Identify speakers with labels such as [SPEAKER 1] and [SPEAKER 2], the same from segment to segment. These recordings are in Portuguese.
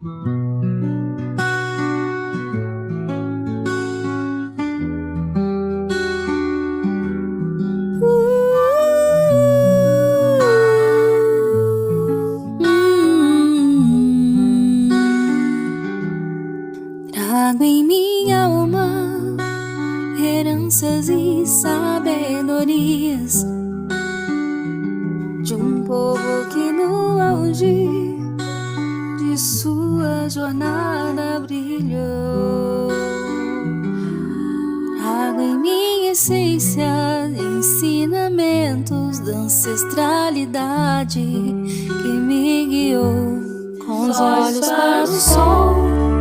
[SPEAKER 1] Trago em minha alma heranças e sabedorias de um povo que no auge de sua jornada brilhou. Trago em minha essência ensinamentos da ancestralidade que me guiou, com os olhos para o sol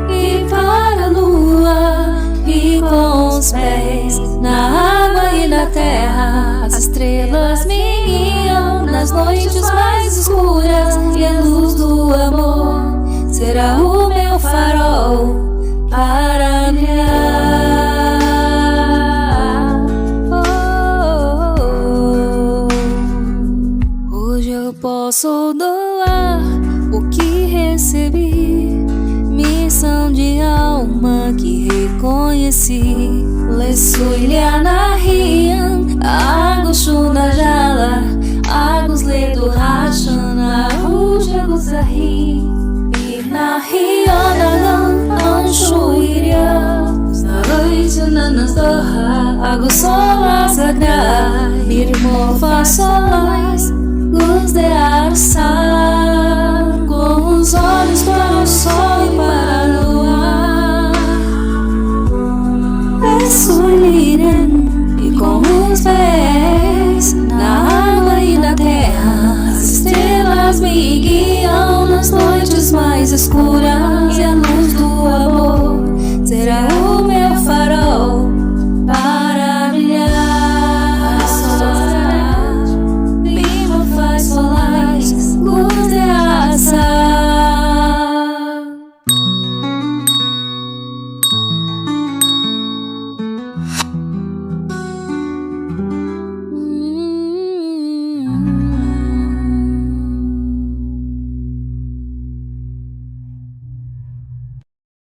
[SPEAKER 1] e para a lua, e com os pés na água e na terra. As estrelas me guiam nas noites mais escuras, e a luz do amor será o meu farol para brilhar. Hoje eu posso doar o que recebi, missão de alma que reconheci. Lesuiliana Rian, Agus Shunajala, Agus Ledo Rachana, Ruja Guzari, Mirna Rionagan, Anshu Iria, Nagois Nanas Doha, Agus Sola Sagra, Irmofa Solais, Luz de Arsar, com os olhos para o sol e para a lua. Lesuiliren, e com os pés na água e na terra. As estrelas me guiam nas noites mais escuras, e a luz